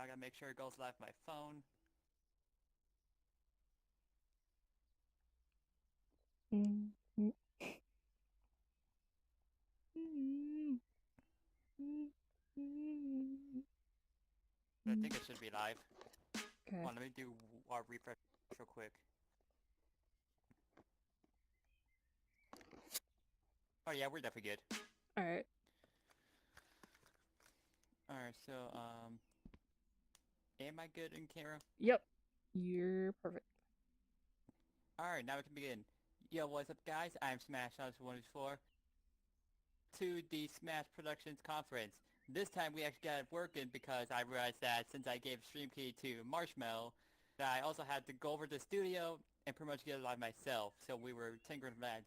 gotta make sure it goes live my phone. Mm, mm, mm, mm, mm. I think it should be live. Okay. Hold on, let me do our refresh real quick. Oh yeah, we're definitely good. All right. Alright, so, am I good in camera? Yep. You're perfect. Alright, now we can begin. Yo, what's up guys? I'm Smash House 124 to the Smash Productions Conference. This time we actually got it working because I realized that since I gave Stream Key to Marshmallow, that I also had to go over to the studio and pretty much get it live myself. So we were tinkering with that.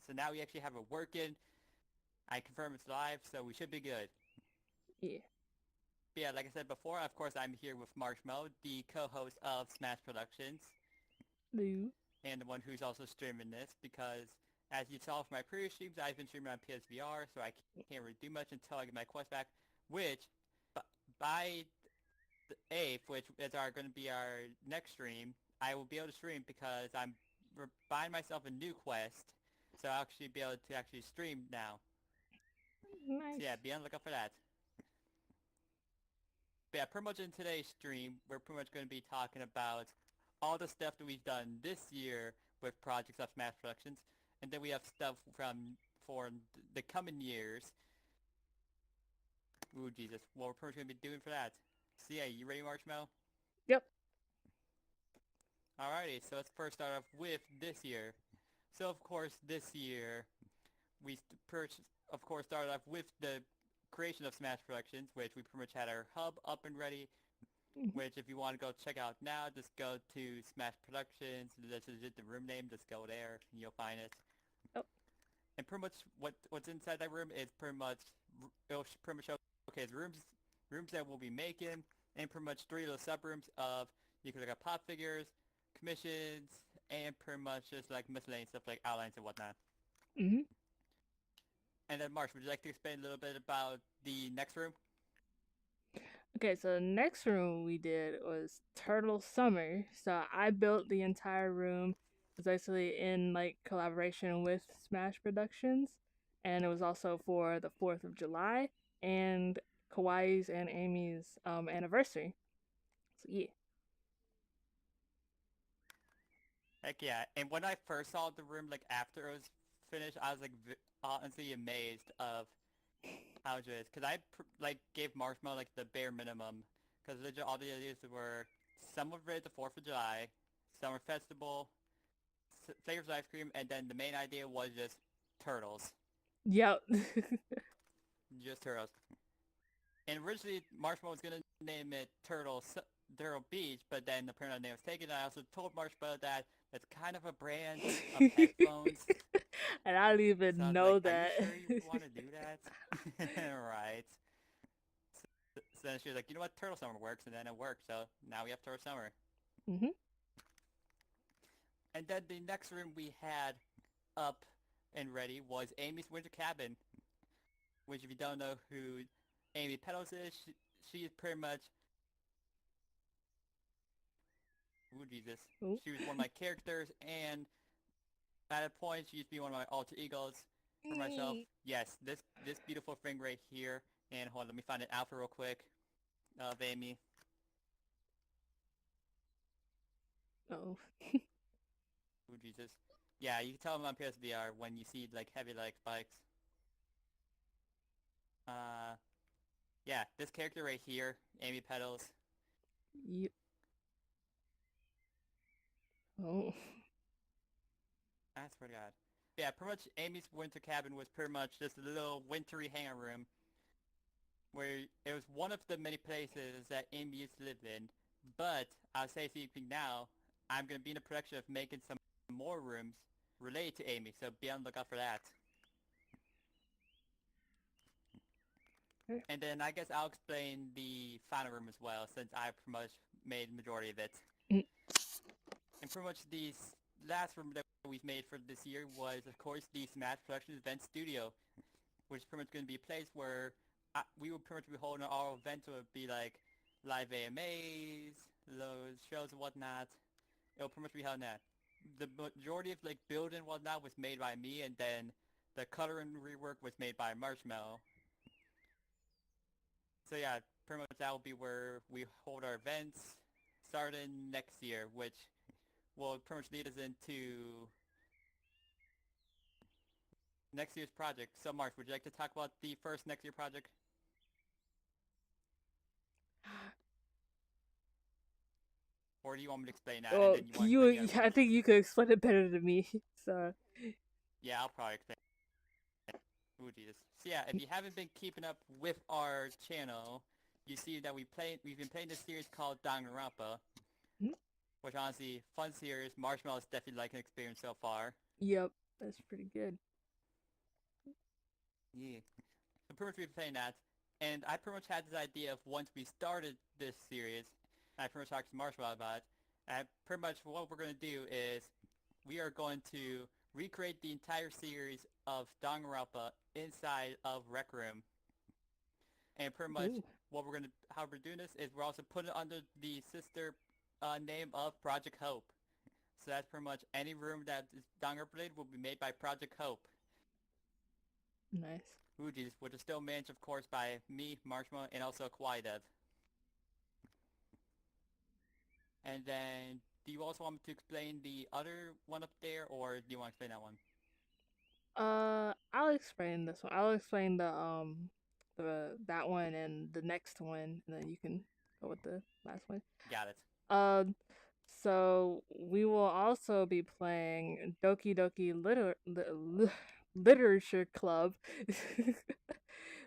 So now we actually have it working. I confirm it's live, so we should be good. Yeah. But yeah, like I said before, of course I'm here with Marshmallow, the co-host of Smash Productions, Lou. and the one who's also streaming this because as you saw from my previous streams, I've been streaming on PSVR, so I can't really do much until I get my quest back, which by the 8th, which is going to be our next stream, I will be able to stream because I'm buying myself a new quest, so I'll actually be able to actually stream now. So Nice. yeah, be on the lookout for that. But yeah, pretty much in today's stream, we're pretty much going to be talking about all the stuff that we've done this year with projects of Smash Productions, and then we have stuff from for the coming years. Ooh, Jesus, what we're pretty much going to be doing for that. So yeah, you ready, Marshmallow? Yep. Alrighty, so let's first start off with this year. So of course, this year we of course started off with the creation of Smash Productions, which we pretty much had our hub up and ready. Mhm. Which if you want to go check out now, just go to Smash Productions. This is just the room name. Just go there and you'll find it. Oh. And pretty much what's inside that room is pretty much it'll pretty much showcase rooms that we'll be making, and pretty much three of those sub rooms of you can look at pop figures, commissions, and pretty much just like miscellaneous stuff like outlines and whatnot. Mhm. And then Marsh, would you like to explain a little bit about the next room? Okay, so the next room we did was Turtle Summer. So I built the entire room. It was actually in like collaboration with Smash Productions, and it was also for the 4th of July and Kawaii's and Amy's anniversary. So yeah. Heck yeah! And when I first saw the room, like after it was finished, I was like honestly amazed of how it is. Cause I like gave Marshmallow like the bare minimum. Cause all the ideas were some were related to 4th of July, Summer Festival, flavors of ice cream, and then the main idea was just turtles, Yep. just turtles. And originally Marshmallow was gonna name it Turtle Beach, but then apparently the name was taken. I also told Marshmallow that it's kind of a brand of headphones. And I don't So I even was like, know "Are you that. sure you want to do that?" Right. So then she was like, "You know what? Turtle Summer works," and then it worked. So now we have Turtle Summer. Mhm. And then the next room we had up and ready was Amy's Winter Cabin, which if you don't know who Amy Petals is, she is pretty much, ooh Jesus, Oh. she was one of my characters, and at a point she used to be one of my alter egos for myself. Yes, this beautiful thing right here, and hold on, let me find an alpha real quick of Amy. Oh. Ooh Jesus. Yeah, you can tell them on PSVR when you see like heavy like spikes. Uh, yeah, this character right here, Amy Petals. Yep. Oh. I swear to God. Yeah, pretty much Amy's winter cabin was pretty much just a little wintry hangout room where it was one of the many places that Amy used to live in. But I'll say something now, I'm going to be in the production of making some more rooms related to Amy, so be on the lookout for that. And then I guess I'll explain the final room as well, since I pretty much made the majority of it. Mm. And pretty much the last room that we've made for this year was, of course, the Smash Productions Event Studio, which is pretty much going to be a place where we will pretty much be holding our event. So it would be like live AMAs, those shows and whatnot. It'll pretty much be held that. The majority of like build and whatnot was made by me, and then the color and rework was made by Marshmallow. So yeah, pretty much that will be where we hold our events starting next year, which will pretty much lead us into next year's project. So Marsh, would you like to talk about the first next year project? Or do you want me to explain that and Well, then you want to explain the other I ones? think you could explain it better than me. So, Yeah, I'll probably explain. Ooh, Jesus. So yeah, if you haven't been keeping up with our channel, you see that we've been playing this series called Danganronpa, hmm, which honestly, fun series. Marshmallow's definitely like an experience so far. yep, that's pretty good. Yeah. So pretty much we've been playing that, and I pretty much had this idea of once we started this series, and I pretty much talked to Marshmallow about it, and pretty much what we're going to do is we are going to recreate the entire series of Danganronpa inside of Rec Room. And pretty much Ooh, how we're doing this is we're also putting it under the sister name of Project Hope. So that's pretty much any room that is Danganronpa related will be made by Project Hope. nice. Fuji's, which is still managed, of course, by me, Marshmallow, and also Kawaii Dev. And then, do you also want me to explain the other one up there, or do you want to explain that one? I'll explain this one. I'll explain the that one and the next one, and then you can go with the last one. Got it. Uh, so we will also be playing Doki Doki Literature Club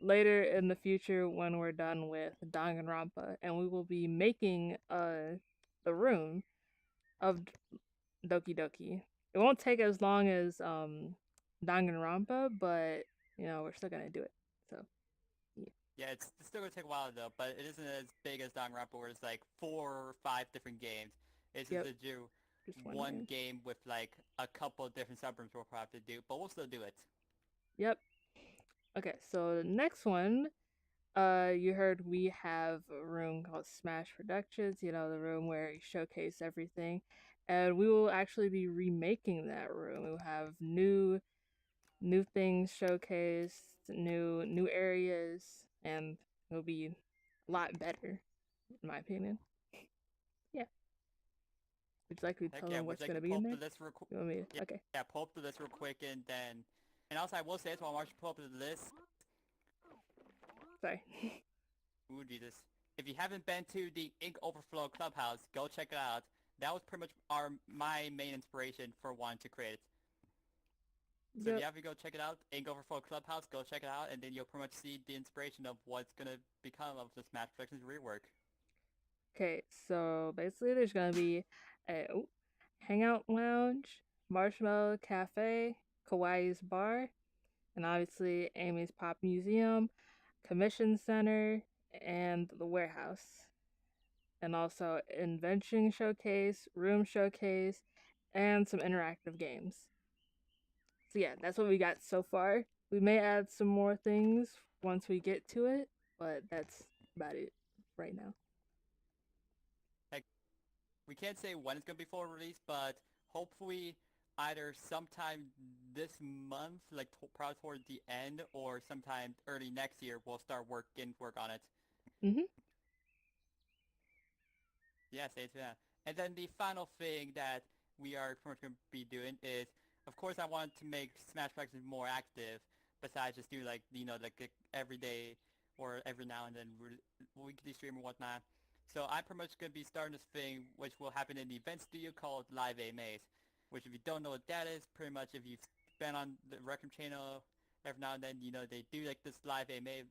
later in the future when we're done with Danganronpa, and we will be making the room of Doki Doki. It won't take as long as Danganronpa, but we're still gonna do it. So yeah. Yeah, it's still going to take a while, though, but it isn't as big as Danganronpa, where it's like 4 or 5 different games. It's just Yep, to do just one game. game with like a couple of different suburbs we'll probably have to do, but we'll still do it. Yep. Okay, so the next one, you heard we have a room called Smash Productions, the room where you showcase everything. And we will actually be remaking that room. We'll have new things showcased, new areas, and it'll be a lot better, in my opinion. Yeah. Would you like me to Heck tell yeah, them would what's you like gonna to be pull in up there? the list real quick? You want me to? Yeah, Okay. yeah, pull up the list real quick, and then... And also, I will say this while Marshall pull up the list. Sorry. Ooh, Jesus. If you haven't been to the Ink Overflow Clubhouse, go check it out. That was pretty much my main inspiration for wanting to create it. So if Yep. you have to go check it out, Ink Overflow Clubhouse, go check it out, and then you'll pretty much see the inspiration of what's gonna become of the Smash Productions rework. Okay, so basically there's gonna be a hangout lounge, Marshmallow Cafe, Kawaii's Bar, and obviously Amy's Pop Museum, Commission Center, and the warehouse. And also invention showcase, room showcase, and some interactive games. So yeah, that's what we got so far. We may add some more things once we get to it, but that's about it right now. Like, we can't say when it's gonna be full release, but hopefully either sometime this month, like probably toward the end, or sometime early next year, we'll start work on it. Mhm. Yeah, say it to that. And then the final thing that we are pretty much going to be doing is, of course, I wanted to make Smash Practice more active, besides just doing like, like every day or every now and then weekly stream and whatnot. So I'm pretty much going to be starting this thing, which will happen in the event studio called Live AMAs, which if you don't know what that is, pretty much if you've been on the Requiem channel every now and then, they do like this Live AMA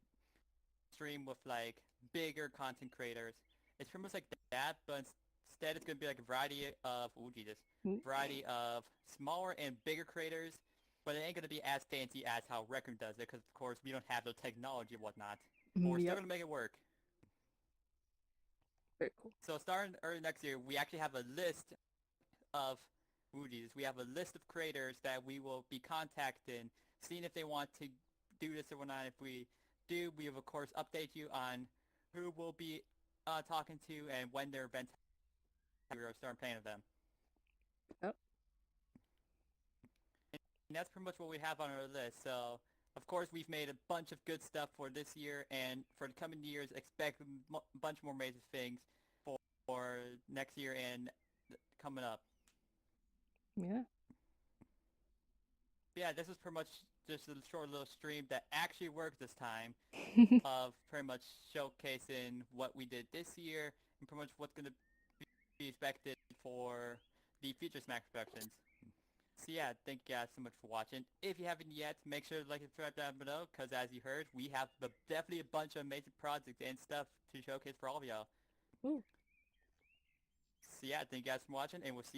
stream with like bigger content creators. It's pretty much like that, but instead it's gonna be like a variety of Mm, variety of smaller and bigger creators, but it ain't gonna be as fancy as how Rec Room does it, because of course we don't have the technology and whatnot. But we're still Yep. gonna make it work. Very cool. So starting early next year, we actually have a list of we have a list of creators that we will be contacting, seeing if they want to do this or whatnot. If we do, we will of course update you on who will be talking to and when their events we were starting playing with them. Yep. And that's pretty much what we have on our list. So, of course, we've made a bunch of good stuff for this year, and for the coming years, expect a bunch more amazing things for next year and coming up. Yeah. Yeah, this is pretty much just a short little stream that actually worked this time of pretty much showcasing what we did this year and pretty much what's going to be expected for the future Smash productions. So yeah, thank you guys so much for watching. If you haven't yet, make sure to like and subscribe down below, because as you heard, we have definitely a bunch of amazing projects and stuff to showcase for all of y'all. Ooh. So yeah, thank you guys for watching, and we'll see